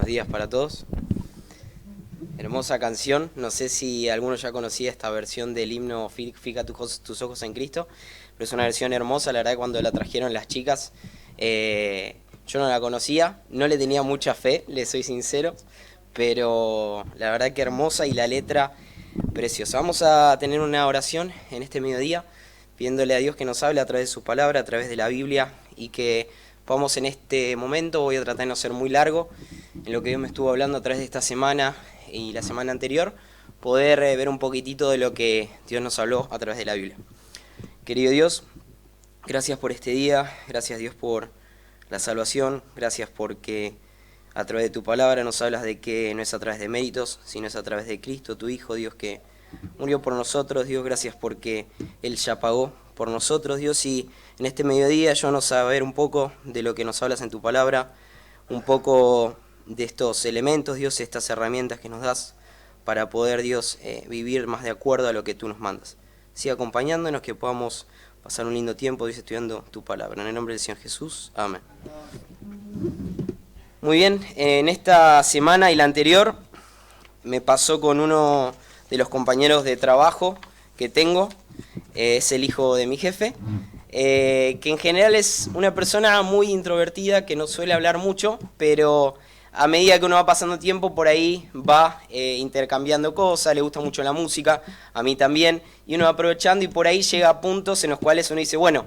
Buenos días para todos. Hermosa canción. No sé si alguno ya conocía esta versión del himno Fija tus ojos en Cristo, pero es una versión hermosa. La verdad que cuando la trajeron las chicas, yo no la conocía, no le tenía mucha fe, les soy sincero, pero la verdad que hermosa y la letra preciosa. Vamos a tener una oración en este mediodía, pidiéndole a Dios que nos hable a través de su palabra, a través de la Biblia, y que podamos en este momento, voy a tratar de no ser muy largo, en lo que Dios me estuvo hablando a través de esta semana y la semana anterior, poder ver un poquitito de lo que Dios nos habló a través de la Biblia. Querido Dios, gracias por este día, gracias Dios por la salvación, gracias porque a través de tu palabra nos hablas de que no es a través de méritos, sino es a través de Cristo, tu Hijo, Dios, que murió por nosotros. Dios, gracias porque Él ya pagó por nosotros, Dios, y en este mediodía yo no saber un poco de lo que nos hablas en tu palabra, un poco de estos elementos, Dios, estas herramientas que nos das para poder, Dios, vivir más de acuerdo a lo que tú nos mandas. Sigue acompañándonos, que podamos pasar un lindo tiempo, Dios, estudiando tu palabra. En el nombre del Señor Jesús, amén. Muy bien, en esta semana y la anterior me pasó con uno de los compañeros de trabajo que tengo, es el hijo de mi jefe, que en general es una persona muy introvertida, que no suele hablar mucho, pero a medida que uno va pasando tiempo por ahí va intercambiando cosas, le gusta mucho la música, a mí también, y uno va aprovechando y por ahí llega a puntos en los cuales uno dice, bueno,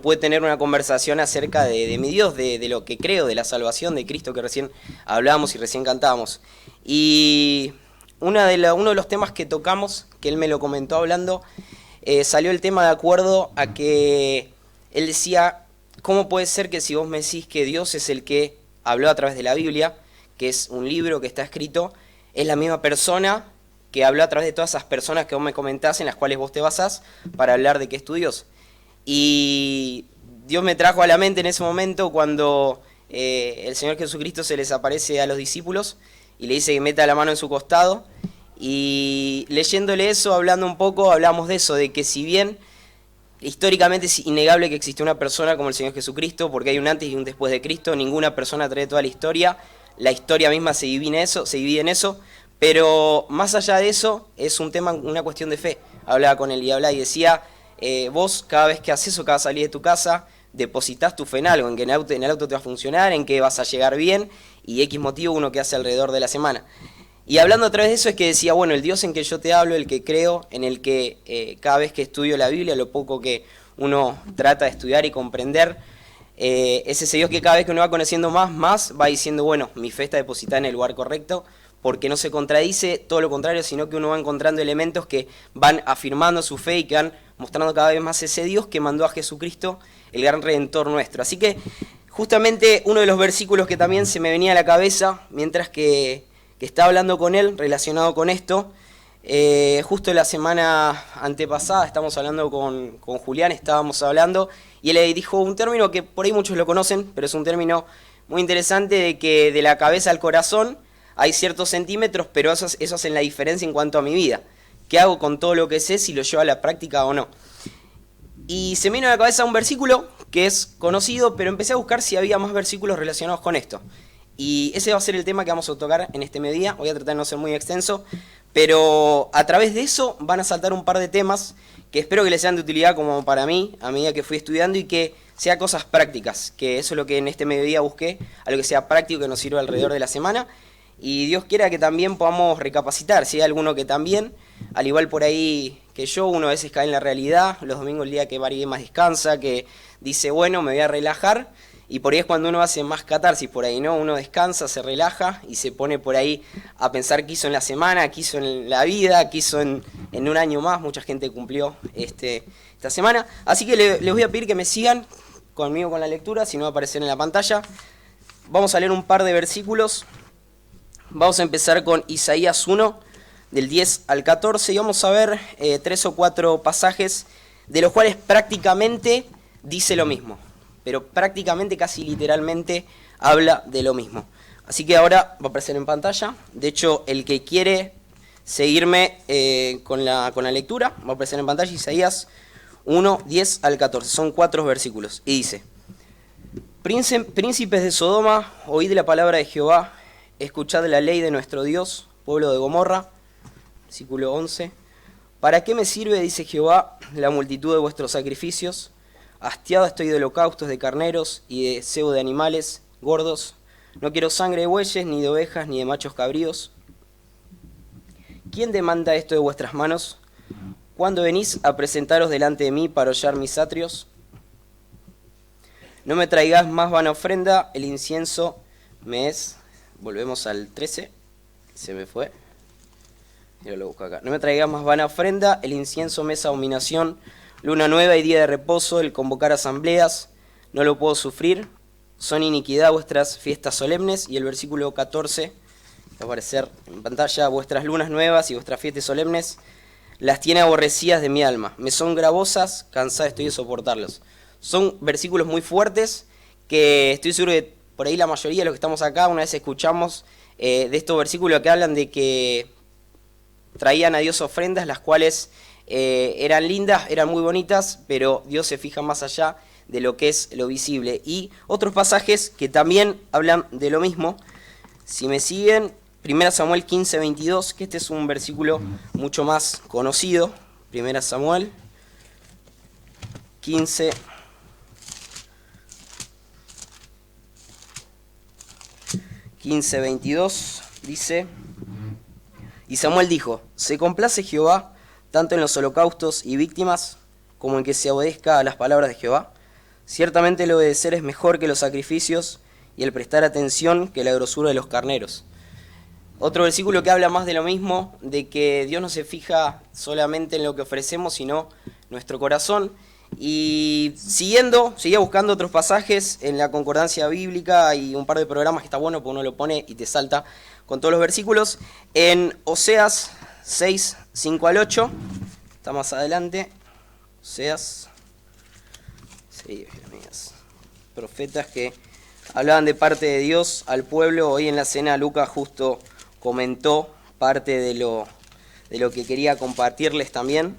puede tener una conversación acerca de mi Dios, de lo que creo, de la salvación de Cristo que recién hablábamos y recién cantábamos. Y uno de los temas que tocamos, que él me lo comentó hablando, salió el tema de acuerdo a que él decía, ¿cómo puede ser que si vos me decís que Dios es el que habló a través de la Biblia, que es un libro que está escrito, es la misma persona que habló a través de todas esas personas que vos me comentás, en las cuales vos te basás para hablar de que es tu Dios? Y Dios me trajo a la mente en ese momento cuando el Señor Jesucristo se les aparece a los discípulos y le dice que meta la mano en su costado, y leyéndole eso, hablando un poco, hablamos de eso, de que si bien históricamente es innegable que existe una persona como el Señor Jesucristo, porque hay un antes y un después de Cristo, ninguna persona trae toda la historia misma se divide en eso, pero más allá de eso, es un tema, una cuestión de fe. Hablaba con él y decía, vos cada vez que haces o cada vez salir de tu casa, depositas tu fe en algo, en que en el auto te va a funcionar, en que vas a llegar bien, y X motivo uno que hace alrededor de la semana. Y hablando a través de eso es que decía, bueno, el Dios en que yo te hablo, el que creo, en el que cada vez que estudio la Biblia, lo poco que uno trata de estudiar y comprender, es ese Dios que cada vez que uno va conociendo más va diciendo, bueno, mi fe está depositada en el lugar correcto, porque no se contradice, todo lo contrario, sino que uno va encontrando elementos que van afirmando su fe y que van mostrando cada vez más ese Dios que mandó a Jesucristo, el gran Redentor nuestro. Así que justamente uno de los versículos que también se me venía a la cabeza, mientras que estaba hablando con él relacionado con esto, justo la semana antepasada estamos hablando con Julián, estábamos hablando, y él le dijo un término que por ahí muchos lo conocen, pero es un término muy interesante, de que de la cabeza al corazón hay ciertos centímetros, pero eso hacen la diferencia en cuanto a mi vida. ¿Qué hago con todo lo que sé, si lo llevo a la práctica o no? Y se me vino a la cabeza un versículo que es conocido, pero empecé a buscar si había más versículos relacionados con esto. Y ese va a ser el tema que vamos a tocar en este mediodía. Voy a tratar de no ser muy extenso, pero a través de eso van a saltar un par de temas que espero que les sean de utilidad como para mí, a medida que fui estudiando, y que sea cosas prácticas, que eso es lo que en este mediodía busqué, algo que sea práctico, que nos sirva alrededor de la semana. Y Dios quiera que también podamos recapacitar, si hay alguno que también, al igual por ahí que yo, uno a veces cae en la realidad, los domingos el día que varié más descansa, que dice, bueno, me voy a relajar, y por ahí es cuando uno hace más catarsis por ahí, ¿no? Uno descansa, se relaja y se pone por ahí a pensar qué hizo en la semana, qué hizo en la vida, qué hizo en un año más. Mucha gente cumplió esta semana. Así que les voy a pedir que me sigan conmigo con la lectura, si no va a aparecer en la pantalla. Vamos a leer un par de versículos. Vamos a empezar con Isaías 1, del 10 al 14, y vamos a ver 3 o 4 pasajes de los cuales prácticamente dice lo mismo, pero prácticamente, casi literalmente, habla de lo mismo. Así que ahora va a aparecer en pantalla. De hecho, el que quiere seguirme con la lectura, va a aparecer en pantalla Isaías 1, 10 al 14. Son 4 versículos. Y dice, príncipes de Sodoma, oíd la palabra de Jehová. escuchad la ley de nuestro Dios, pueblo de Gomorra. Versículo 11. ¿Para qué me sirve, dice Jehová, la multitud de vuestros sacrificios? Hastiado estoy de holocaustos de carneros y de cebo de animales gordos. No quiero sangre de bueyes, ni de ovejas, ni de machos cabríos. ¿Quién demanda esto de vuestras manos? ¿Cuándo venís a presentaros delante de mí para hollar mis atrios? No me traigáis más vana ofrenda, el incienso me es... Volvemos al 13, se me fue. Yo lo busco acá. No me traigáis más vana ofrenda, el incienso me es abominación, luna nueva y día de reposo, el convocar asambleas, no lo puedo sufrir, son iniquidad vuestras fiestas solemnes. Y el versículo 14, va a aparecer en pantalla, vuestras lunas nuevas y vuestras fiestas solemnes, las tiene aborrecidas de mi alma, me son gravosas, cansada estoy de soportarlos. Son versículos muy fuertes que estoy seguro que por ahí la mayoría de los que estamos acá una vez escuchamos de estos versículos que hablan de que traían a Dios ofrendas, las cuales eran lindas, eran muy bonitas, pero Dios se fija más allá de lo que es lo visible. Y otros pasajes que también hablan de lo mismo. Si me siguen, 1 Samuel 15, 22, que este es un versículo mucho más conocido. 1 Samuel 15, 22, dice: Y Samuel dijo, ¿se complace Jehová tanto en los holocaustos y víctimas como en que se obedezca a las palabras de Jehová? Ciertamente el obedecer es mejor que los sacrificios y el prestar atención que la grosura de los carneros. Otro versículo que habla más de lo mismo, de que Dios no se fija solamente en lo que ofrecemos, sino nuestro corazón. Y seguía buscando otros pasajes en la concordancia bíblica y un par de programas que está bueno porque uno lo pone y te salta con todos los versículos. En Oseas 6, 5 al 8, está más adelante. Oseas, sí, Jeremías, profetas que hablaban de parte de Dios al pueblo. Hoy en la cena Lucas justo comentó parte de lo que quería compartirles también.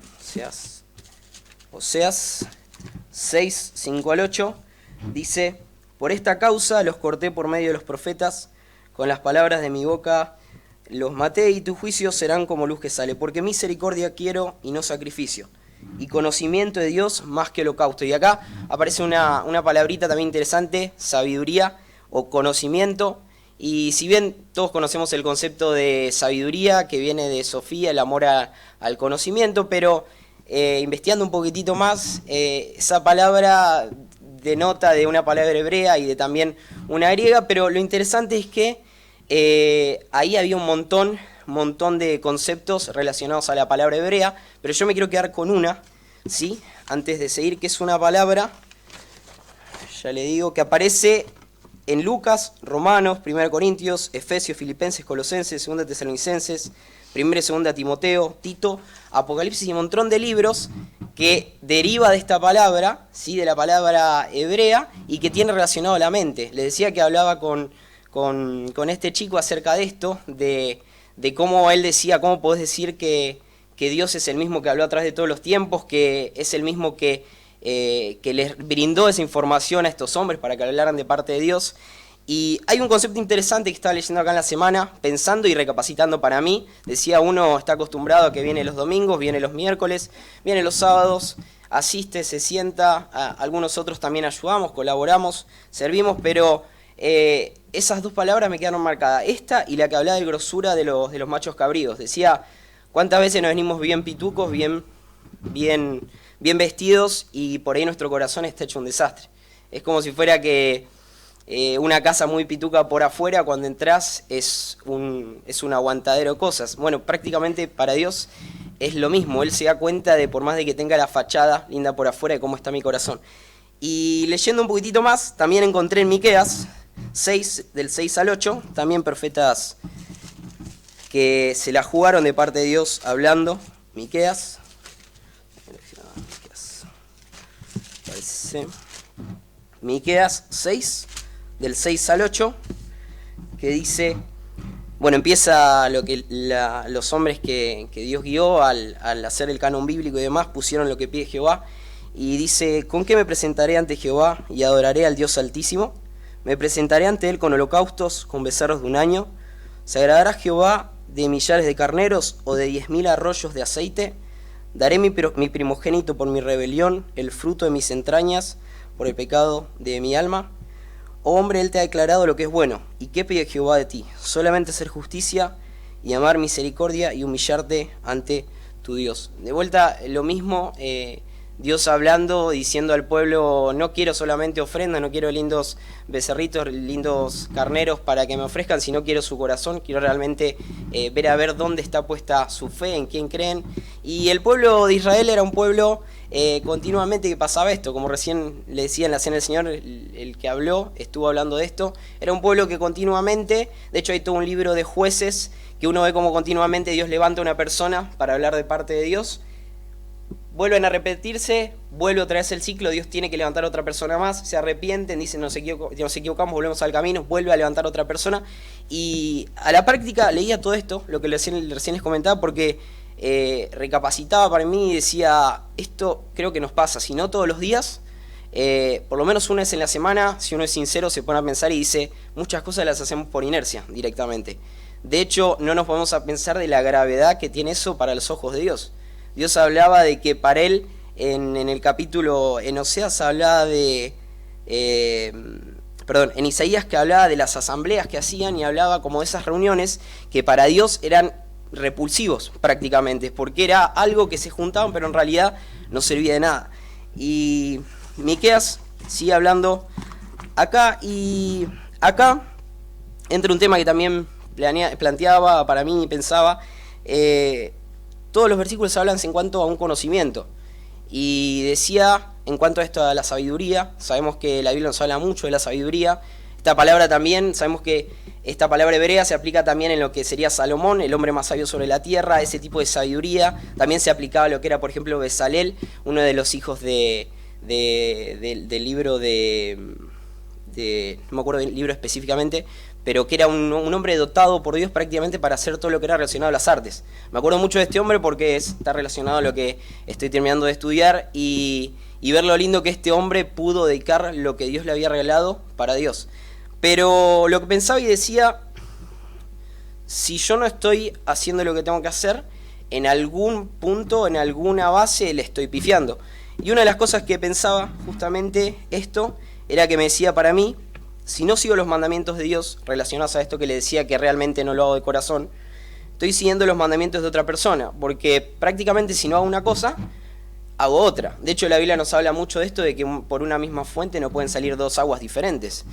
Oseas 6, 5 al 8, dice: Por esta causa los corté por medio de los profetas, con las palabras de mi boca los maté, y tus juicios serán como luz que sale, porque misericordia quiero y no sacrificio, y conocimiento de Dios más que holocausto. Y acá aparece una palabrita también interesante, sabiduría o conocimiento. Y si bien todos conocemos el concepto de sabiduría, que viene de Sofía, el amor al conocimiento, pero investigando un poquitito más, esa palabra denota de una palabra hebrea y de también una griega, pero lo interesante es que ahí había un montón de conceptos relacionados a la palabra hebrea, pero yo me quiero quedar con una, ¿sí? Antes de seguir, que es una palabra, ya le digo, que aparece en Lucas, Romanos, 1 Corintios, Efesios, Filipenses, Colosenses, 2 Tesalonicenses, 1 y 2 Timoteo, Tito, Apocalipsis y un montón de libros que deriva de esta palabra, ¿sí? De la palabra hebrea, y que tiene relacionado a la mente. Le decía que hablaba con este chico acerca de esto, de cómo él decía, cómo podés decir que Dios es el mismo que habló a través de todos los tiempos, que es el mismo que les brindó esa información a estos hombres para que hablaran de parte de Dios. Y hay un concepto interesante que estaba leyendo acá en la semana, pensando y recapacitando para mí. Decía, uno está acostumbrado a que viene los domingos, viene los miércoles, viene los sábados, asiste, se sienta, algunos otros también ayudamos, colaboramos, servimos, pero esas dos palabras me quedaron marcadas. Esta y la que hablaba de grosura de los machos cabríos. Decía, ¿cuántas veces nos venimos bien pitucos, bien vestidos, y por ahí nuestro corazón está hecho un desastre? Es como si fuera que una casa muy pituca por afuera, cuando entras es un aguantadero de cosas. Bueno, prácticamente para Dios es lo mismo. Él se da cuenta de, por más de que tenga la fachada linda por afuera, de cómo está mi corazón. Y leyendo un poquitito más, también encontré en Miqueas 6, del 6 al 8, también profetas que se la jugaron de parte de Dios hablando. Miqueas, Miqueas 6, del 6 al 8, que dice, bueno, empieza lo que los hombres que Dios guió al hacer el canon bíblico y demás, pusieron lo que pide Jehová, y dice, ¿con qué me presentaré ante Jehová y adoraré al Dios Altísimo? Me presentaré ante él con holocaustos, con becerros de un año. ¿Se agradará Jehová de millares de carneros o de 10.000 arroyos de aceite? Daré mi primogénito por mi rebelión, el fruto de mis entrañas, por el pecado de mi alma. Oh hombre, él te ha declarado lo que es bueno. ¿Y qué pide Jehová de ti? Solamente hacer justicia y amar misericordia y humillarte ante tu Dios. De vuelta, lo mismo, Dios hablando, diciendo al pueblo, no quiero solamente ofrenda, no quiero lindos becerritos, lindos carneros para que me ofrezcan, sino quiero su corazón, quiero realmente ver a ver dónde está puesta su fe, en quién creen. Y el pueblo de Israel era un pueblo continuamente que pasaba esto, como recién le decía en la cena del Señor, el que habló, estuvo hablando de esto, era un pueblo que continuamente, de hecho hay todo un libro de Jueces, que uno ve como continuamente Dios levanta a una persona para hablar de parte de Dios, vuelven a repetirse, vuelve otra vez el ciclo, Dios tiene que levantar a otra persona más, se arrepienten, dicen nos equivocamos, volvemos al camino, vuelve a levantar a otra persona, y a la práctica leía todo esto, lo que recién les comentaba, porque recapacitaba para mí y decía, esto creo que nos pasa, si no todos los días, por lo menos una vez en la semana, si uno es sincero, se pone a pensar y dice, muchas cosas las hacemos por inercia directamente. De hecho, no nos podemos a pensar de la gravedad que tiene eso para los ojos de Dios. Dios hablaba de que para él, en el capítulo, en Oseas hablaba de, en Isaías, que hablaba de las asambleas que hacían y hablaba como de esas reuniones que para Dios eran repulsivos prácticamente, porque era algo que se juntaban pero en realidad no servía de nada. Y Miqueas sigue hablando acá, y acá entra un tema que también planteaba para mí y pensaba, todos los versículos hablan en cuanto a un conocimiento, y decía en cuanto a esto a la sabiduría, sabemos que la Biblia nos habla mucho de la sabiduría, esta palabra también, sabemos que esta palabra hebrea se aplica también en lo que sería Salomón, el hombre más sabio sobre la tierra, ese tipo de sabiduría, también se aplicaba a lo que era por ejemplo Bezalel, uno de los hijos del libro no me acuerdo del libro específicamente, pero que era un hombre dotado por Dios prácticamente para hacer todo lo que era relacionado a las artes. Me acuerdo mucho de este hombre porque está relacionado a lo que estoy terminando de estudiar y ver lo lindo que este hombre pudo dedicar lo que Dios le había regalado para Dios. Pero lo que pensaba y decía, si yo no estoy haciendo lo que tengo que hacer, en algún punto, en alguna base le estoy pifiando. Y una de las cosas que pensaba justamente esto, era que me decía para mí, si no sigo los mandamientos de Dios relacionados a esto que le decía que realmente no lo hago de corazón, estoy siguiendo los mandamientos de otra persona, porque prácticamente si no hago una cosa, hago otra. De hecho la Biblia nos habla mucho de esto, de que por una misma fuente no pueden salir dos aguas diferentes.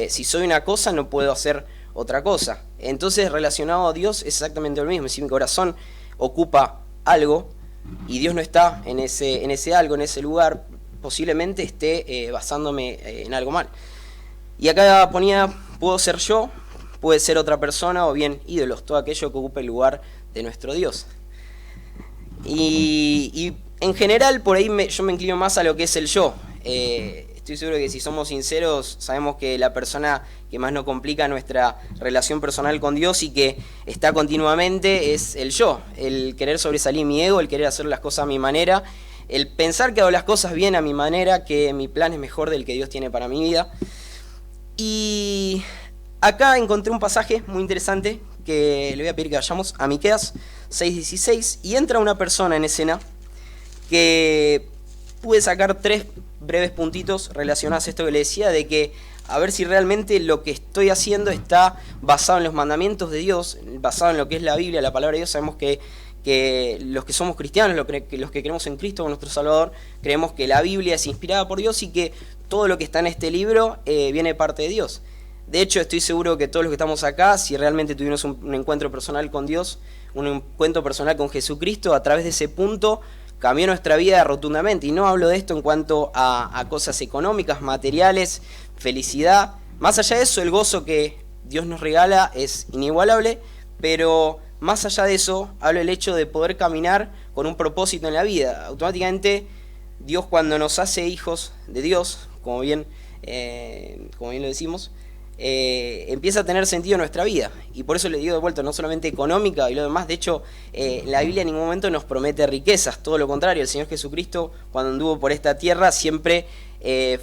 Si soy una cosa no puedo hacer otra cosa. Entonces relacionado a Dios es exactamente lo mismo. Si mi corazón ocupa algo y Dios no está en ese algo, en ese lugar, posiblemente esté basándome en algo mal. Y acá ponía, puedo ser yo, puede ser otra persona o bien ídolos, todo aquello que ocupe el lugar de nuestro Dios. Y en general por ahí yo me inclino más a lo que es el yo. Estoy seguro que si somos sinceros sabemos que la persona que más nos complica nuestra relación personal con Dios y que está continuamente es el yo, el querer sobresalir mi ego, el querer hacer las cosas a mi manera, el pensar que hago las cosas bien a mi manera, que mi plan es mejor del que Dios tiene para mi vida. Y acá encontré un pasaje muy interesante que le voy a pedir que vayamos a Miqueas 6:16, y entra una persona en escena que pude sacar 3 breves puntitos relacionados a esto que le decía, de que a ver si realmente lo que estoy haciendo está basado en los mandamientos de Dios, basado en lo que es la Biblia, la palabra de Dios. Sabemos que los que somos cristianos, los que creemos en Cristo como nuestro Salvador, creemos que la Biblia es inspirada por Dios y que todo lo que está en este libro viene de parte de Dios. De hecho, estoy seguro que todos los que estamos acá, si realmente tuvimos un encuentro personal con Dios, un encuentro personal con Jesucristo, a través de ese punto cambió nuestra vida rotundamente. Y no hablo de esto en cuanto a cosas económicas, materiales, felicidad. Más allá de eso, el gozo que Dios nos regala es inigualable, pero más allá de eso, hablo del hecho de poder caminar con un propósito en la vida. Automáticamente, Dios, cuando nos hace hijos de Dios, como bien lo decimos, empieza a tener sentido en nuestra vida. Y por eso le digo de vuelta, no solamente económica y lo demás. De hecho, la Biblia en ningún momento nos promete riquezas, todo lo contrario. El Señor Jesucristo, cuando anduvo por esta tierra, siempre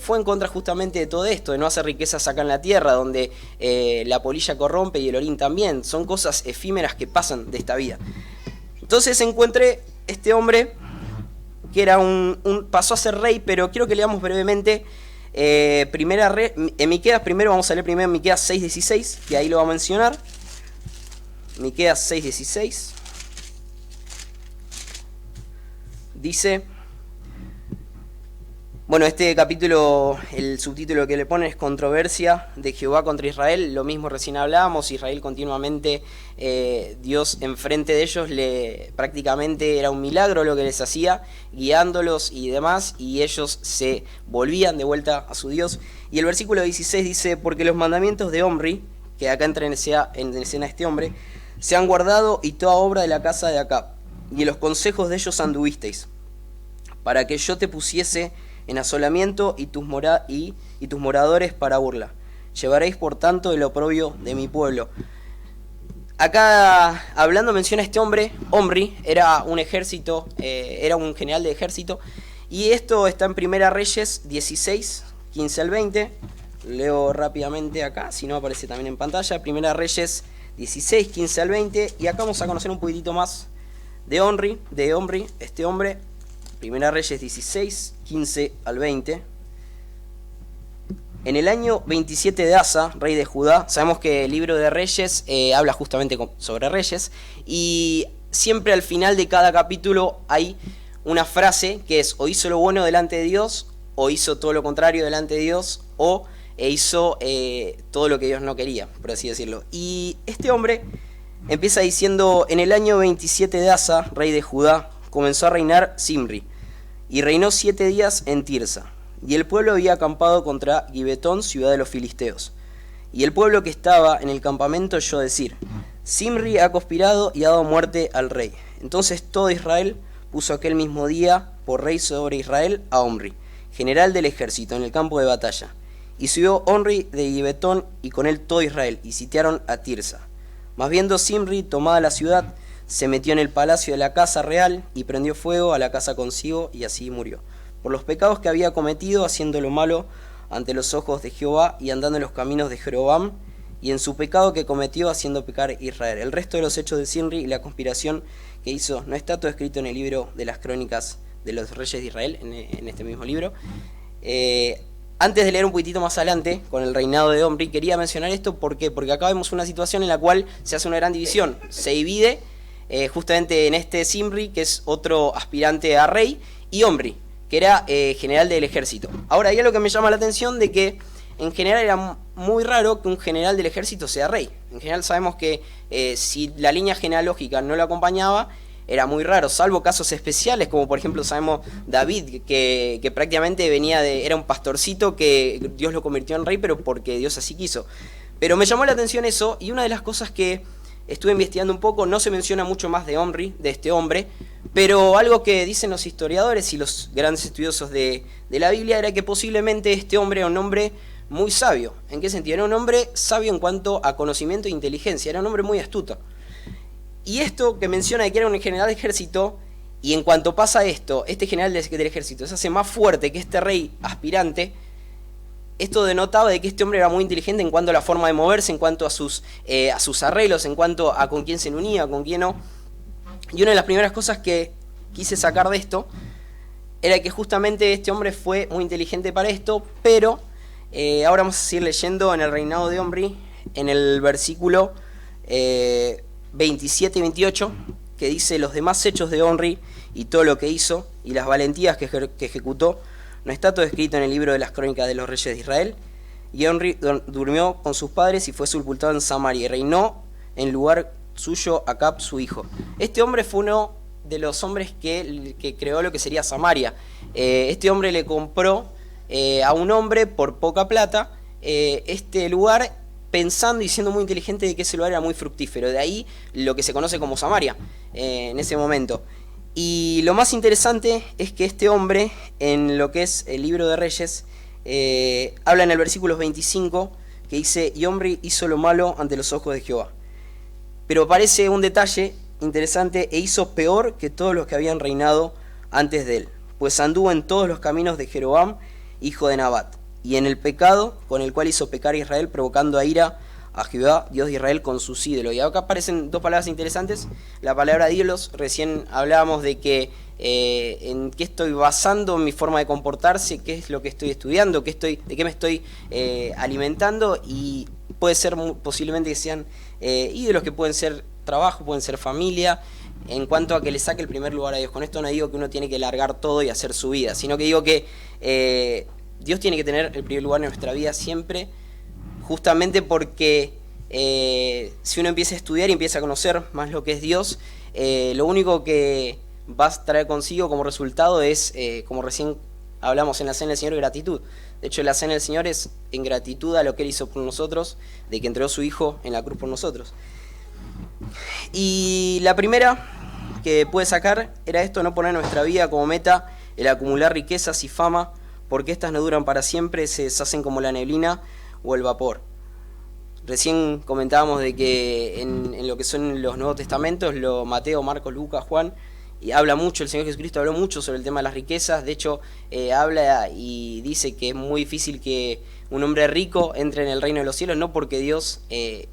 fue en contra justamente de todo esto, de no hacer riquezas acá en la tierra, donde la polilla corrompe y el orín también. Son cosas efímeras que pasan de esta vida. Entonces encontré este hombre que era pasó a ser rey, pero quiero que leamos brevemente en Miqueas. Primero vamos a leer primero en Miqueas 6:16, que ahí lo va a mencionar. Miqueas 6:16 dice, bueno, este capítulo, el subtítulo que le pone es Controversia de Jehová contra Israel. Lo mismo recién hablábamos, Israel continuamente, Dios enfrente de ellos, prácticamente era un milagro lo que les hacía, guiándolos y demás, y ellos se volvían de vuelta a su Dios. Y el versículo 16 dice, porque los mandamientos de Omri, que acá entra en escena este hombre, se han guardado, y toda obra de la casa de Acab, y en los consejos de ellos anduvisteis, para que yo te pusiese en asolamiento y tus moradores para burla. Llevaréis por tanto el oprobio de mi pueblo. Acá hablando menciona este hombre, Omri, era un ejército, era un general de ejército, y esto está en Primera Reyes 16, 15 al 20. Leo rápidamente acá, si no aparece también en pantalla. Primera Reyes 16, 15 al 20, y acá vamos a conocer un poquitito más de Omri, este hombre. Primera Reyes 16, 15 al 20. En el año 27 de Asa, rey de Judá, sabemos que el libro de Reyes habla justamente sobre reyes, y siempre al final de cada capítulo hay una frase que es o hizo lo bueno delante de Dios, o hizo todo lo contrario delante de Dios, o hizo todo lo que Dios no quería, por así decirlo. Y este hombre empieza diciendo, en el año 27 de Asa, rey de Judá, comenzó a reinar Zimri, y reinó 7 días en Tirsa. Y el pueblo había acampado contra Gibetón, ciudad de los filisteos. Y el pueblo que estaba en el campamento oyó decir, Zimri ha conspirado y ha dado muerte al rey. Entonces todo Israel puso aquel mismo día por rey sobre Israel a Omri, general del ejército, en el campo de batalla. Y subió Omri de Gibetón y con él todo Israel, y sitiaron a Tirsa. Mas viendo Zimri tomada la ciudad, se metió en el palacio de la casa real y prendió fuego a la casa consigo, y así murió, por los pecados que había cometido, haciendo lo malo ante los ojos de Jehová y andando en los caminos de Jeroboam, y en su pecado que cometió, haciendo pecar Israel. El resto de los hechos de Zimri y la conspiración que hizo no está todo escrito en el libro de las crónicas de los reyes de Israel, en este mismo libro. Antes de leer un poquitito más adelante, con el reinado de Omri, quería mencionar esto. ¿Por qué? Porque acá vemos una situación en la cual se hace una gran división. Se divide justamente en este Zimri, que es otro aspirante a rey, y Omri, que era general del ejército. Ahora, hay algo que me llama la atención, de que en general era muy raro que un general del ejército sea rey. En general sabemos que si la línea genealógica no lo acompañaba, era muy raro, salvo casos especiales, como por ejemplo sabemos David, que prácticamente era un pastorcito que Dios lo convirtió en rey, pero porque Dios así quiso. Pero me llamó la atención eso, y una de las cosas que estuve investigando un poco, no se menciona mucho más de Omri, de este hombre, pero algo que dicen los historiadores y los grandes estudiosos de la Biblia era que posiblemente este hombre era un hombre muy sabio. ¿En qué sentido? Era un hombre sabio en cuanto a conocimiento e inteligencia, era un hombre muy astuto. Y esto que menciona de que era un general de ejército, y en cuanto pasa esto, este general del ejército se hace más fuerte que este rey aspirante, esto denotaba de que este hombre era muy inteligente en cuanto a la forma de moverse, en cuanto a sus arreglos, en cuanto a con quién se unía, con quién no. Y una de las primeras cosas que quise sacar de esto era que justamente este hombre fue muy inteligente para esto, pero ahora vamos a seguir leyendo en el reinado de Omri, en el versículo 27 y 28, que dice: los demás hechos de Omri y todo lo que hizo y las valentías que ejecutó, no está todo escrito en el libro de las crónicas de los reyes de Israel. Y Omri durmió con sus padres y fue sepultado en Samaria, y reinó en lugar suyo Acab su hijo. Este hombre fue uno de los hombres que creó lo que sería Samaria. Este hombre le compró a un hombre por poca plata este lugar, pensando y siendo muy inteligente de que ese lugar era muy fructífero. De ahí lo que se conoce como Samaria en ese momento. Y lo más interesante es que este hombre, en lo que es el libro de Reyes, habla en el versículo 25, que dice: y Omri hizo lo malo ante los ojos de Jehová. Pero parece un detalle interesante: e hizo peor que todos los que habían reinado antes de él, pues anduvo en todos los caminos de Jeroboam, hijo de Nabat, y en el pecado con el cual hizo pecar a Israel, provocando a ira a Jehová, Dios de Israel, con sus ídolos. Y acá aparecen dos palabras interesantes. La palabra ídolos, recién hablábamos de que en qué estoy basando mi forma de comportarse, qué es lo que estoy estudiando, de qué me estoy alimentando, y puede ser posiblemente que sean ídolos que pueden ser trabajo, pueden ser familia, en cuanto a que le saque el primer lugar a Dios. Con esto no digo que uno tiene que largar todo y hacer su vida, sino que digo que Dios tiene que tener el primer lugar en nuestra vida siempre, justamente porque si uno empieza a estudiar y empieza a conocer más lo que es Dios, lo único que va a traer consigo como resultado es, como recién hablamos en la Cena del Señor, gratitud. De hecho, la Cena del Señor es en gratitud a lo que Él hizo por nosotros, de que entregó su Hijo en la cruz por nosotros. Y la primera que puede sacar era esto: no poner en nuestra vida como meta el acumular riquezas y fama, porque estas no duran para siempre, se deshacen como la neblina o el vapor. Recién comentábamos de que en lo que son los Nuevos Testamentos, Mateo, Marcos, Lucas, Juan, y habla mucho, el Señor Jesucristo habló mucho sobre el tema de las riquezas. De hecho, habla y dice que es muy difícil que un hombre rico entre en el reino de los cielos, no porque Dios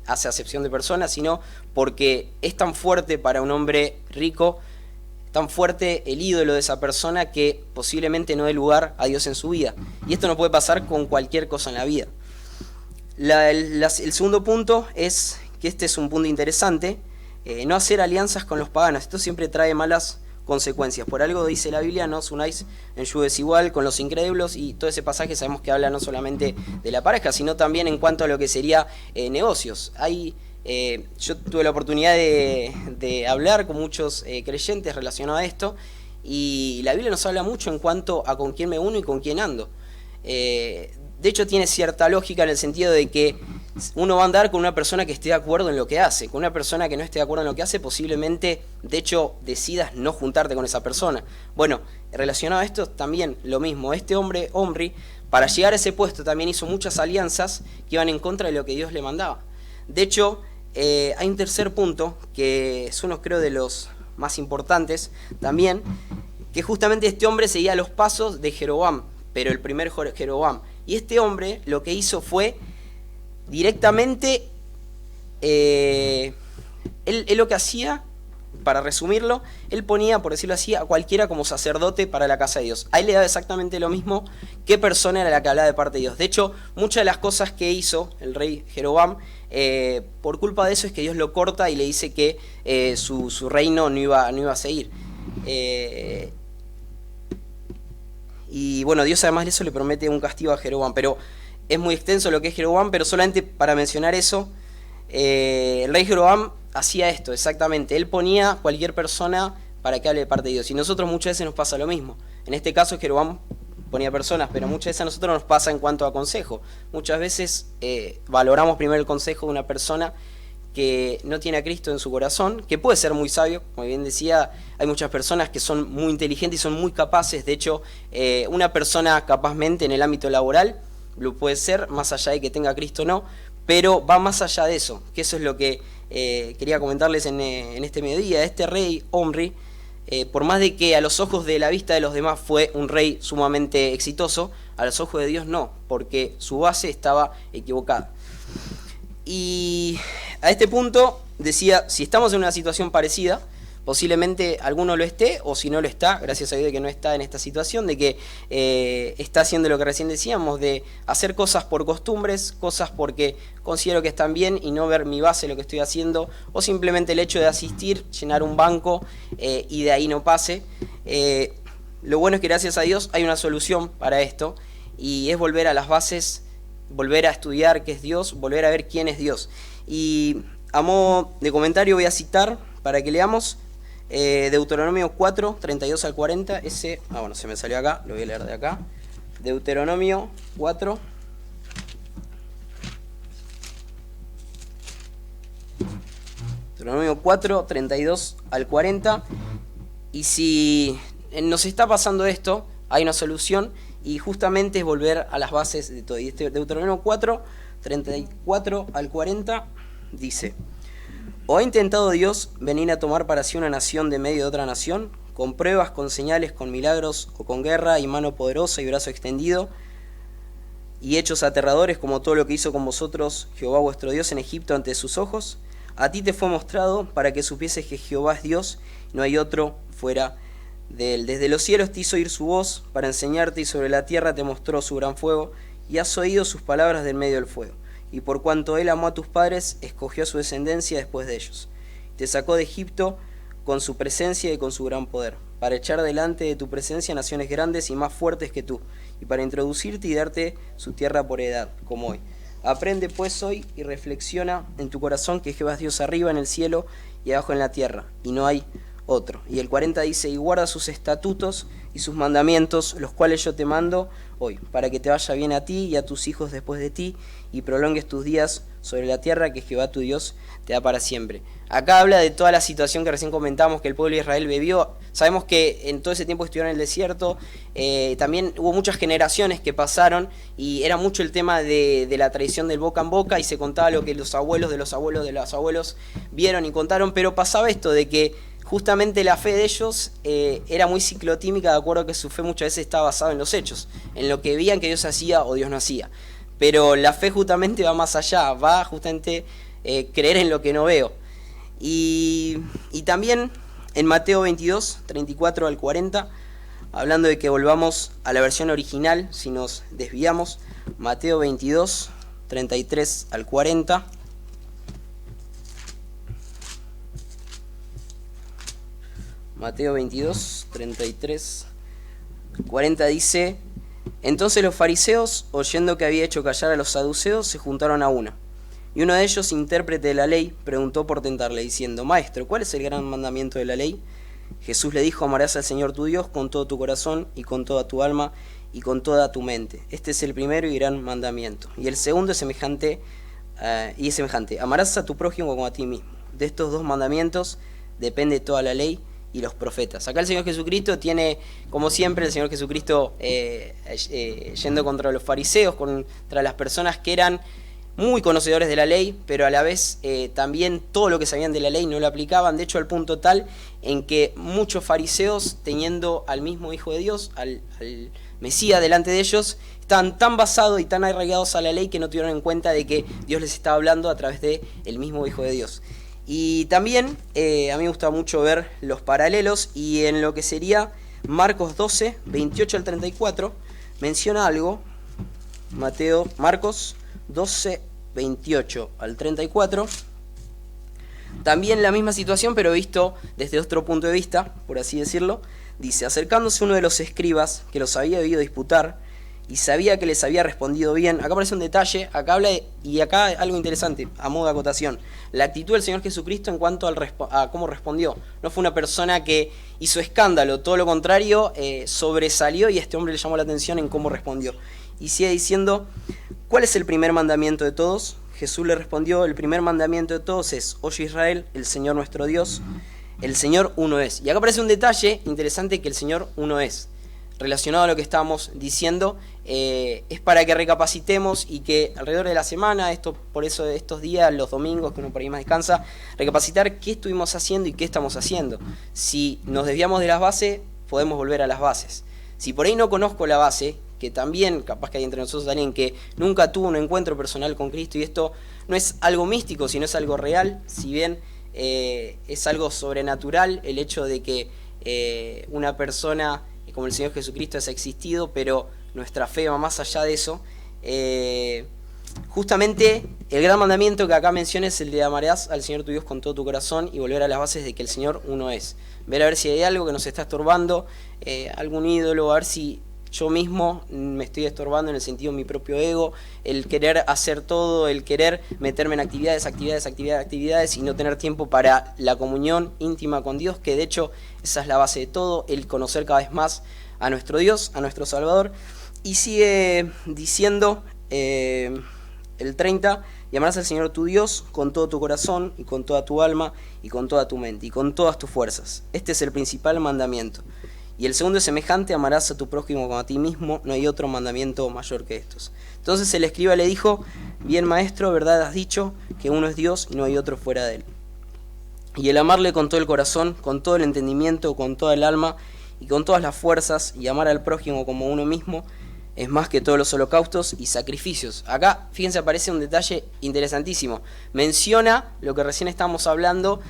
hace acepción de personas, sino porque es tan fuerte para un hombre rico, tan fuerte el ídolo de esa persona, que posiblemente no dé lugar a Dios en su vida. Y esto no puede pasar con cualquier cosa en la vida. El segundo punto es que este es un punto interesante: no hacer alianzas con los paganos. Esto siempre trae malas consecuencias. Por algo dice la Biblia: no os unáis en yugo desigual con los incrédulos. Y todo ese pasaje sabemos que habla no solamente de la pareja, sino también en cuanto a lo que sería negocios. Yo tuve la oportunidad de hablar con muchos creyentes relacionados a esto, y la Biblia nos habla mucho en cuanto a con quién me uno y con quién ando. De hecho, tiene cierta lógica en el sentido de que uno va a andar con una persona que esté de acuerdo en lo que hace. Con una persona que no esté de acuerdo en lo que hace, posiblemente, de hecho, decidas no juntarte con esa persona. Bueno, relacionado a esto también lo mismo. Este hombre, Omri, para llegar a ese puesto también hizo muchas alianzas que iban en contra de lo que Dios le mandaba. De hecho, hay un tercer punto, que es uno, creo, de los más importantes también, que justamente este hombre seguía los pasos de Jeroboam, pero el primer Jeroboam. Y este hombre lo que hizo fue directamente, él lo que hacía, para resumirlo, él ponía, por decirlo así, a cualquiera como sacerdote para la casa de Dios. A él le daba exactamente lo mismo qué persona era la que hablaba de parte de Dios. De hecho, muchas de las cosas que hizo el rey Jeroboam, por culpa de eso es que Dios lo corta y le dice que su reino no iba a seguir. Y bueno, Dios además de eso le promete un castigo a Jeroboam, pero es muy extenso lo que es Jeroboam. Pero solamente para mencionar eso, el rey Jeroboam hacía esto exactamente: él ponía cualquier persona para que hable de parte de Dios. Y nosotros muchas veces nos pasa lo mismo. En este caso Jeroboam ponía personas, pero muchas veces a nosotros nos pasa en cuanto a consejo. Muchas veces valoramos primero el consejo de una persona que no tiene a Cristo en su corazón, que puede ser muy sabio. Como bien decía, hay muchas personas que son muy inteligentes y son muy capaces. De hecho, una persona capazmente en el ámbito laboral lo puede ser, más allá de que tenga a Cristo o no, pero va más allá de eso, que eso es lo que quería comentarles en este mediodía. Este rey Omri, por más de que a los ojos de la vista de los demás fue un rey sumamente exitoso, a los ojos de Dios no, porque su base estaba equivocada. Y a este punto decía, si estamos en una situación parecida, posiblemente alguno lo esté, o si no lo está, gracias a Dios de que no está en esta situación, de que está haciendo lo que recién decíamos, de hacer cosas por costumbres, cosas porque considero que están bien y no ver mi base, lo que estoy haciendo, o simplemente el hecho de asistir, llenar un banco y de ahí no pase. Lo bueno es que gracias a Dios hay una solución para esto, y es volver a las bases, volver a estudiar qué es Dios, volver a ver quién es Dios. Y a modo de comentario voy a citar, para que leamos, Deuteronomio 4, 32 al 40, bueno, se me salió acá, lo voy a leer de acá. Deuteronomio 4, Deuteronomio 4, 32 al 40, y si nos está pasando esto, hay una solución, y justamente es volver a las bases de todo. Y Deuteronomio 4, 34 al 40, dice: ¿O ha intentado Dios venir a tomar para sí una nación de medio de otra nación, con pruebas, con señales, con milagros, o con guerra y mano poderosa y brazo extendido? y hechos aterradores como todo lo que hizo con vosotros Jehová vuestro Dios en Egipto ante sus ojos, a ti te fue mostrado para que supieses que Jehová es Dios, y no hay otro fuera de él. Desde los cielos te hizo oír su voz para enseñarte, y sobre la tierra te mostró su gran fuego, y has oído sus palabras del medio del fuego. Y por cuanto él amó a tus padres, escogió a su descendencia después de ellos. Te sacó de Egipto con su presencia y con su gran poder, para echar delante de tu presencia naciones grandes y más fuertes que tú, y para introducirte y darte su tierra por heredad, como hoy. Aprende pues hoy y reflexiona en tu corazón que Jehová es Dios arriba en el cielo y abajo en la tierra, y no hay otro. Y el 40 dice, y guarda sus estatutos y sus mandamientos, los cuales yo te mando hoy, para que te vaya bien a ti y a tus hijos después de ti, y prolongues tus días sobre la tierra que Jehová tu Dios te da para siempre. Acá habla de toda la situación que recién comentamos que el pueblo de Israel vivió. Sabemos que en todo ese tiempo estuvieron en el desierto, también hubo muchas generaciones que pasaron y era mucho el tema de la tradición del boca en boca, y se contaba lo que los abuelos de los abuelos de los abuelos vieron y contaron, pero pasaba esto de que justamente la fe de ellos era muy ciclotímica, de acuerdo a que su fe muchas veces estaba basada en los hechos, en lo que veían que Dios hacía o Dios no hacía. Pero la fe justamente va más allá, va justamente creer en lo que no veo. Y también en Mateo 22, 34 al 40, hablando de que volvamos a la versión original si nos desviamos, Mateo 22, 33 al 40. Mateo 22, 33, 40 dice, entonces los fariseos, oyendo que había hecho callar a los saduceos, se juntaron a una. Y uno de ellos, intérprete de la ley, preguntó por tentarle, diciendo, Maestro, ¿cuál es el gran mandamiento de la ley? Jesús le dijo, amarás al Señor tu Dios con todo tu corazón y con toda tu alma y con toda tu mente. Este es el primero y gran mandamiento. Y el segundo es semejante, amarás a tu prójimo como a ti mismo. De estos dos mandamientos depende toda la ley y los profetas. Acá el Señor Jesucristo tiene, como siempre, el Señor Jesucristo yendo contra los fariseos, contra las personas que eran muy conocedores de la ley, pero a la vez también todo lo que sabían de la ley no lo aplicaban, de hecho al punto tal en que muchos fariseos, teniendo al mismo Hijo de Dios, al Mesías delante de ellos, estaban tan basados y tan arraigados a la ley que no tuvieron en cuenta de que Dios les estaba hablando a través de el mismo Hijo de Dios. Y también a mí me gusta mucho ver los paralelos, y en lo que sería Marcos 12, 28 al 34, menciona algo, Marcos 12, 28 al 34, también la misma situación, pero visto desde otro punto de vista, por así decirlo. Dice, acercándose uno de los escribas que los había oído disputar, y sabía que les había respondido bien. Acá aparece un detalle, acá habla y acá algo interesante, a modo de acotación. La actitud del Señor Jesucristo en cuanto a cómo respondió. No fue una persona que hizo escándalo, todo lo contrario, sobresalió, y a este hombre le llamó la atención en cómo respondió. Y sigue diciendo, ¿cuál es el primer mandamiento de todos? Jesús le respondió, el primer mandamiento de todos es, oye Israel, el Señor nuestro Dios, el Señor uno es. Y acá aparece un detalle interesante, que el Señor uno es. Relacionado a lo que estábamos diciendo, es para que recapacitemos y que alrededor de la semana, por eso de estos días, los domingos, que uno por ahí más descansa, recapacitar qué estuvimos haciendo y qué estamos haciendo. Si nos desviamos de las bases, podemos volver a las bases. Si por ahí no conozco la base, que también capaz que hay entre nosotros alguien que nunca tuvo un encuentro personal con Cristo, y esto no es algo místico, sino es algo real, si bien es algo sobrenatural el hecho de que una persona como el Señor Jesucristo haya existido, pero nuestra fe va más allá de eso. Justamente el gran mandamiento que acá menciona es el de amarás al Señor tu Dios con todo tu corazón, y volver a las bases de que el Señor uno es. Ver a ver si hay algo que nos está estorbando, algún ídolo, a ver si yo mismo me estoy estorbando en el sentido de mi propio ego, el querer hacer todo, el querer meterme en actividades y no tener tiempo para la comunión íntima con Dios, que de hecho esa es la base de todo, el conocer cada vez más a nuestro Dios, a nuestro Salvador. Y sigue diciendo el 30, y amarás al Señor tu Dios con todo tu corazón y con toda tu alma y con toda tu mente y con todas tus fuerzas. Este es el principal mandamiento. Y el segundo es semejante, amarás a tu prójimo como a ti mismo, no hay otro mandamiento mayor que estos. Entonces el escriba le dijo, bien maestro, verdad has dicho, que uno es Dios y no hay otro fuera de él. Y el amarle con todo el corazón, con todo el entendimiento, con toda el alma y con todas las fuerzas, y amar al prójimo como uno mismo, es más que todos los holocaustos y sacrificios. Acá, fíjense, aparece un detalle interesantísimo. Menciona lo que recién estábamos hablando,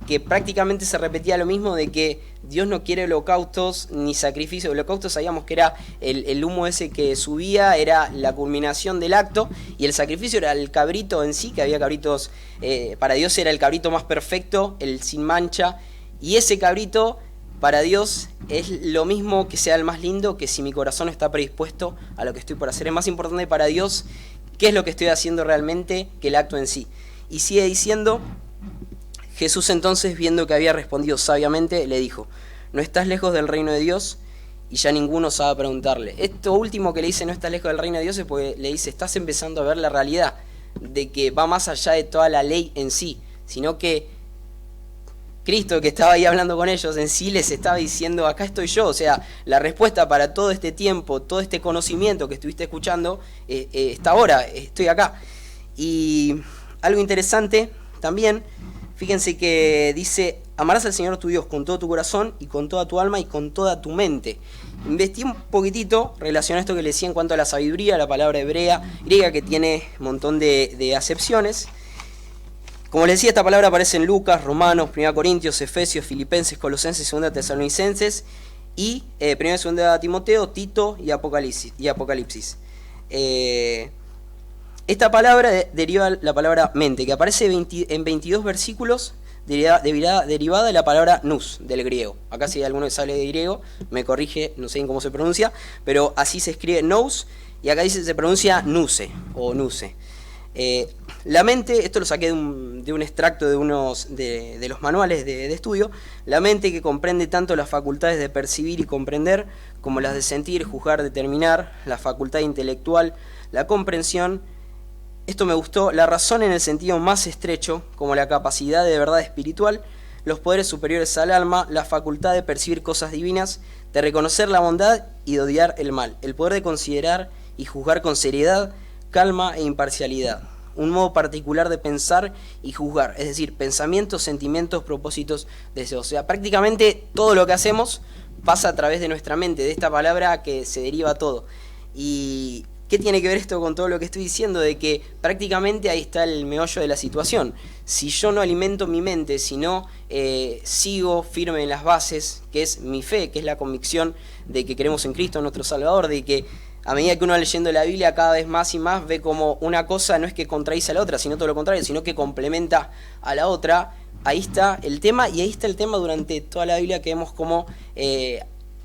que prácticamente se repetía lo mismo de que Dios no quiere holocaustos ni sacrificios. Holocaustos sabíamos que era el humo ese que subía, era la culminación del acto, y el sacrificio era el cabrito en sí, que había cabritos, para Dios era el cabrito más perfecto, el sin mancha, y ese cabrito para Dios es lo mismo que sea el más lindo, que si mi corazón está predispuesto a lo que estoy por hacer. Es más importante para Dios qué es lo que estoy haciendo realmente que el acto en sí. Y sigue diciendo: Jesús entonces, viendo que había respondido sabiamente, le dijo: no estás lejos del reino de Dios. Y ya ninguno sabe preguntarle. Esto último que le dice, no estás lejos del reino de Dios, es porque le dice, estás empezando a ver la realidad de que va más allá de toda la ley en sí, sino que Cristo, que estaba ahí hablando con ellos, en sí les estaba diciendo, acá estoy yo. O sea, la respuesta para todo este tiempo, todo este conocimiento que estuviste escuchando, está ahora, estoy acá. Y algo interesante también, fíjense que dice: amarás al Señor tu Dios con todo tu corazón y con toda tu alma y con toda tu mente. Investigué un poquitito relacionado a esto que le decía en cuanto a la sabiduría, la palabra griega, que tiene un montón de acepciones. Como les decía, esta palabra aparece en Lucas, Romanos, 1 Corintios, Efesios, Filipenses, Colosenses, 2 Tesalonicenses y 1 y 2 Timoteo, Tito y Apocalipsis. Esta palabra deriva de la palabra mente, que aparece en 22 versículos, derivada de la palabra nous, del griego. Acá si hay alguno que sabe de griego, me corrige, no sé bien cómo se pronuncia, pero así se escribe nous, y acá dice se pronuncia nuse, o nuse. La mente, esto lo saqué de un extracto de los manuales de estudio. La mente, que comprende tanto las facultades de percibir y comprender, como las de sentir, juzgar, determinar, la facultad intelectual, la comprensión. Esto me gustó: la razón en el sentido más estrecho, como la capacidad de verdad espiritual, los poderes superiores al alma, la facultad de percibir cosas divinas, de reconocer la bondad y de odiar el mal, el poder de considerar y juzgar con seriedad, calma e imparcialidad, un modo particular de pensar y juzgar, es decir, pensamientos, sentimientos, propósitos, deseos. O sea, prácticamente todo lo que hacemos pasa a través de nuestra mente, de esta palabra que se deriva todo. Y ¿qué tiene que ver esto con todo lo que estoy diciendo? De que prácticamente ahí está el meollo de la situación. Si yo no alimento mi mente, si no sigo firme en las bases, que es mi fe, que es la convicción de que creemos en Cristo, nuestro Salvador, de que a medida que uno va leyendo la Biblia cada vez más y más ve como una cosa no es que contradice a la otra, sino todo lo contrario, sino que complementa a la otra. Ahí está el tema, y ahí está el tema durante toda la Biblia, que vemos como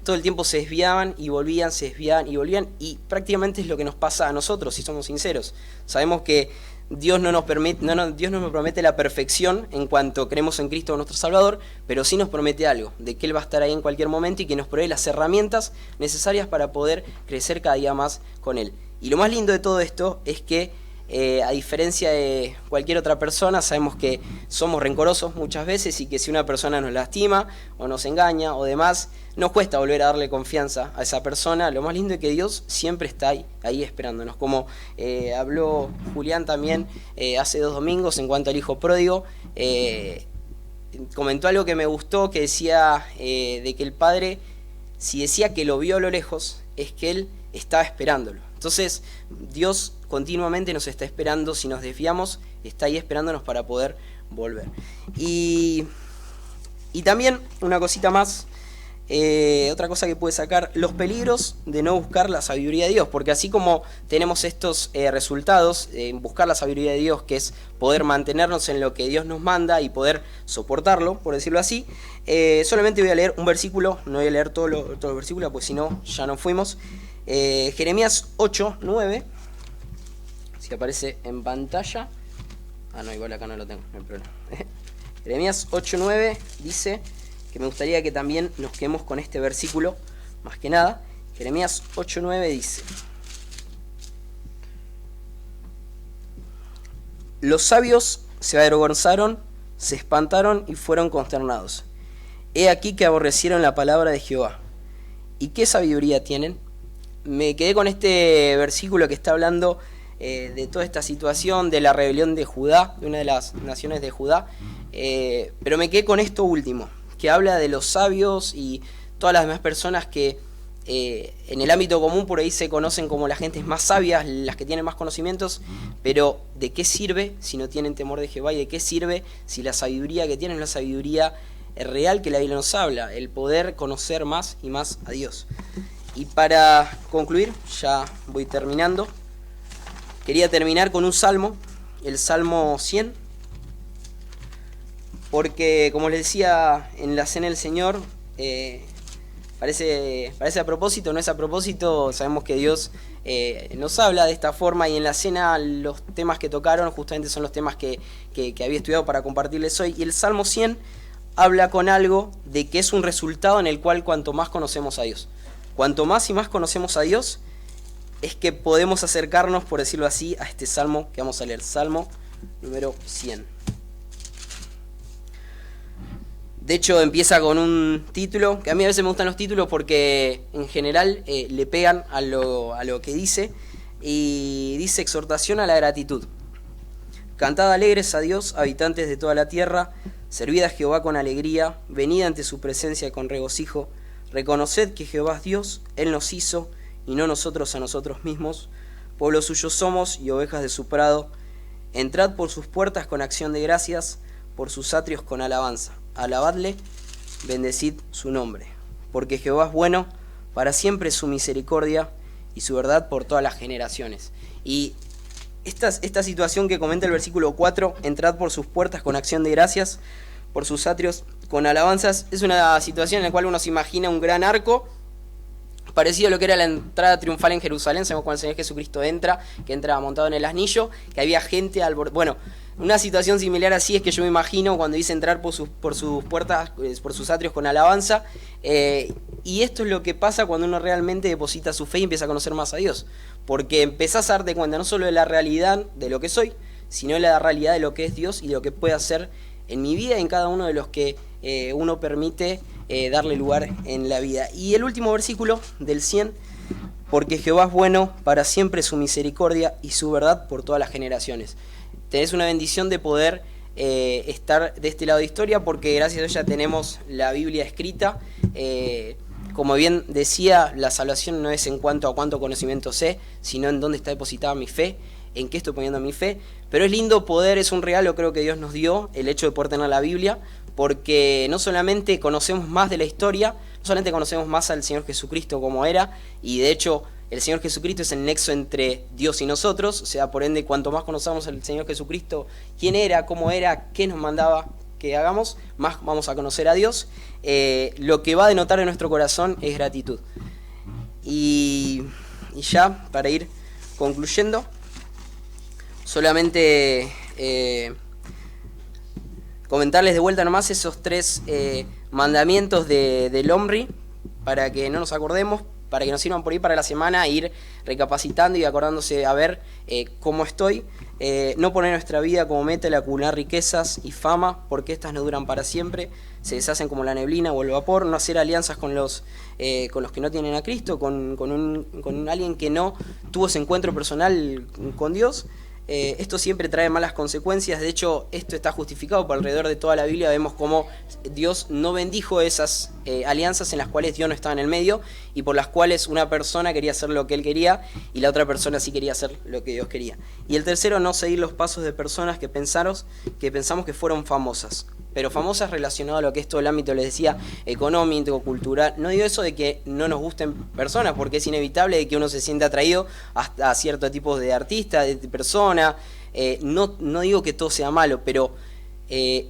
todo el tiempo se desviaban y volvían, se desviaban y volvían, y prácticamente es lo que nos pasa a nosotros, si somos sinceros. Sabemos que Dios no nos promete la perfección en cuanto creemos en Cristo nuestro Salvador, pero sí nos promete algo, de que Él va a estar ahí en cualquier momento y que nos provee las herramientas necesarias para poder crecer cada día más con Él. Y lo más lindo de todo esto es que, a diferencia de cualquier otra persona, sabemos que somos rencorosos muchas veces, y que si una persona nos lastima o nos engaña o demás, nos cuesta volver a darle confianza a esa persona. Lo más lindo es que Dios siempre está ahí esperándonos, como habló Julián también hace 2 domingos en cuanto al hijo pródigo. Comentó algo que me gustó, que decía de que el padre, si decía que lo vio a lo lejos, es que él estaba esperándolo. Entonces Dios continuamente nos está esperando. Si nos desviamos, está ahí esperándonos para poder volver. Y también una cosita más, otra cosa que puede sacar: los peligros de no buscar la sabiduría de Dios. Porque así como tenemos estos resultados en buscar la sabiduría de Dios, que es poder mantenernos en lo que Dios nos manda y poder soportarlo, por decirlo así, solamente voy a leer un versículo, no voy a leer todos los versículos, pues si no, ya nos fuimos. Jeremías 8:9, si aparece en pantalla. No, igual acá no lo tengo, no hay problema. Jeremías 8:9 dice, que me gustaría que también nos quedemos con este versículo, más que nada. Jeremías 8:9 dice: los sabios se avergonzaron, se espantaron y fueron consternados. He aquí que aborrecieron la palabra de Jehová. ¿Y qué sabiduría tienen? Me quedé con este versículo que está hablando de toda esta situación de la rebelión de Judá, de una de las naciones de Judá, pero me quedé con esto último, que habla de los sabios y todas las demás personas que en el ámbito común por ahí se conocen como las gentes más sabias, las que tienen más conocimientos, pero ¿de qué sirve si no tienen temor de Jehová? ¿Y de qué sirve si la sabiduría que tienen es la sabiduría real que la Biblia nos habla? El poder conocer más y más a Dios. Y para concluir, ya voy terminando, quería terminar con un salmo, el Salmo 100, porque como les decía en la Cena del Señor, parece a propósito, no es a propósito, sabemos que Dios nos habla de esta forma, y en la cena los temas que tocaron justamente son los temas que había estudiado para compartirles hoy, y el Salmo 100 habla con algo de que es un resultado en el cual cuanto más conocemos a Dios, cuanto más y más conocemos a Dios, es que podemos acercarnos, por decirlo así, a este salmo que vamos a leer, Salmo número 100. De hecho, empieza con un título, que a mí a veces me gustan los títulos porque en general le pegan a lo que dice, y dice: exhortación a la gratitud. Cantad alegres a Dios, habitantes de toda la tierra, servid a Jehová con alegría, venid ante su presencia con regocijo, reconoced que Jehová es Dios, Él nos hizo, y no nosotros a nosotros mismos, pueblo suyo somos y ovejas de su prado, entrad por sus puertas con acción de gracias, por sus atrios con alabanza. Alabadle, bendecid su nombre, porque Jehová es bueno, para siempre es su misericordia y su verdad por todas las generaciones. Y esta situación que comenta el versículo 4, entrad por sus puertas con acción de gracias, por sus atrios con alabanzas, es una situación en la cual uno se imagina un gran arco, parecido a lo que era la entrada triunfal en Jerusalén. Sabemos cuando el Señor Jesucristo entra, que entra montado en el asnillo, que había gente al borde. Bueno, una situación similar así es que yo me imagino cuando dice entrar por sus puertas, por sus atrios con alabanza, y esto es lo que pasa cuando uno realmente deposita su fe y empieza a conocer más a Dios, porque empezás a darte cuenta no solo de la realidad de lo que soy, sino de la realidad de lo que es Dios y de lo que puede hacer en mi vida y en cada uno de los que uno permite darle lugar en la vida. Y el último versículo del 100, porque Jehová es bueno, para siempre su misericordia y su verdad por todas las generaciones. Tenés una bendición de poder estar de este lado de historia, porque gracias a ella tenemos la Biblia escrita. Como bien decía, la salvación no es en cuanto a cuánto conocimiento sé, sino en dónde está depositada mi fe, en qué estoy poniendo mi fe. Pero es lindo poder, es un regalo creo que Dios nos dio, el hecho de poder tener la Biblia, porque no solamente conocemos más de la historia, no solamente conocemos más al Señor Jesucristo como era, y de hecho el Señor Jesucristo es el nexo entre Dios y nosotros, o sea, por ende, cuanto más conozcamos al Señor Jesucristo, quién era, cómo era, qué nos mandaba que hagamos, más vamos a conocer a Dios. Lo que va a denotar en nuestro corazón es gratitud. Y ya, para ir concluyendo, solamente comentarles de vuelta nomás esos 3 mandamientos del Omri, para que no nos acordemos, para que nos sirvan por ahí para la semana, ir recapacitando y acordándose a ver cómo estoy. No poner nuestra vida como meta el acumular riquezas y fama, porque estas no duran para siempre, se deshacen como la neblina o el vapor. No hacer alianzas con los que no tienen a Cristo, con alguien que no tuvo ese encuentro personal con Dios. Esto siempre trae malas consecuencias. De hecho, esto está justificado por alrededor de toda la Biblia. Vemos cómo Dios no bendijo esas alianzas en las cuales Dios no estaba en el medio, y por las cuales una persona quería hacer lo que él quería y la otra persona sí quería hacer lo que Dios quería. Y el tercero, no seguir los pasos de personas que pensamos que fueron famosas, pero famosas relacionadas a lo que es todo el ámbito, les decía, económico, cultural. No digo eso de que no nos gusten personas, porque es inevitable de que uno se sienta atraído a cierto tipo de artista, de persona. No digo que todo sea malo, pero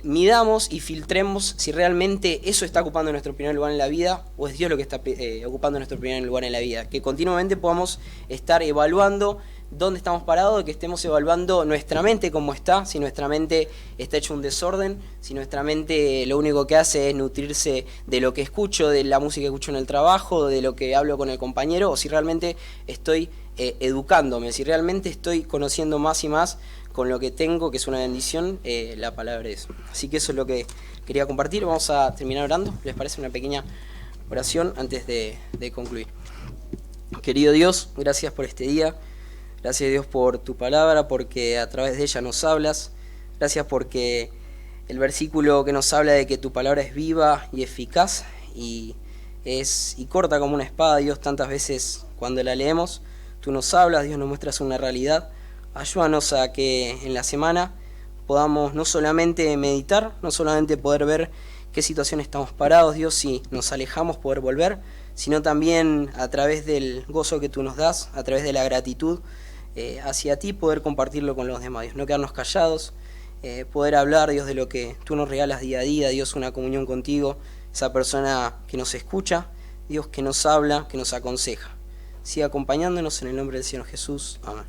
midamos y filtremos si realmente eso está ocupando nuestro primer lugar en la vida, o es Dios lo que está ocupando nuestro primer lugar en la vida. Que continuamente podamos estar evaluando dónde estamos parados, que estemos evaluando nuestra mente cómo está, si nuestra mente está hecha un desorden, si nuestra mente lo único que hace es nutrirse de lo que escucho, de la música que escucho en el trabajo, de lo que hablo con el compañero, o si realmente estoy educándome, si realmente estoy conociendo más y más con lo que tengo, que es una bendición, la palabra de Dios. Así que eso es lo que quería compartir. Vamos a terminar orando. ¿Les parece una pequeña oración antes de concluir? Querido Dios, gracias por este día. Gracias, Dios, por tu palabra, porque a través de ella nos hablas. Gracias porque el versículo que nos habla de que tu palabra es viva y eficaz, y es y corta como una espada, Dios. Tantas veces cuando la leemos, tú nos hablas, Dios, nos muestras una realidad. Ayúdanos a que en la semana podamos no solamente meditar, no solamente poder ver qué situación estamos parados, Dios, si nos alejamos poder volver, sino también a través del gozo que tú nos das, a través de la gratitud hacia ti, poder compartirlo con los demás, Dios, no quedarnos callados, poder hablar, Dios, de lo que tú nos regalas día a día, Dios, una comunión contigo, esa persona que nos escucha, Dios, que nos habla, que nos aconseja. Siga acompañándonos en el nombre del Señor Jesús. Amén.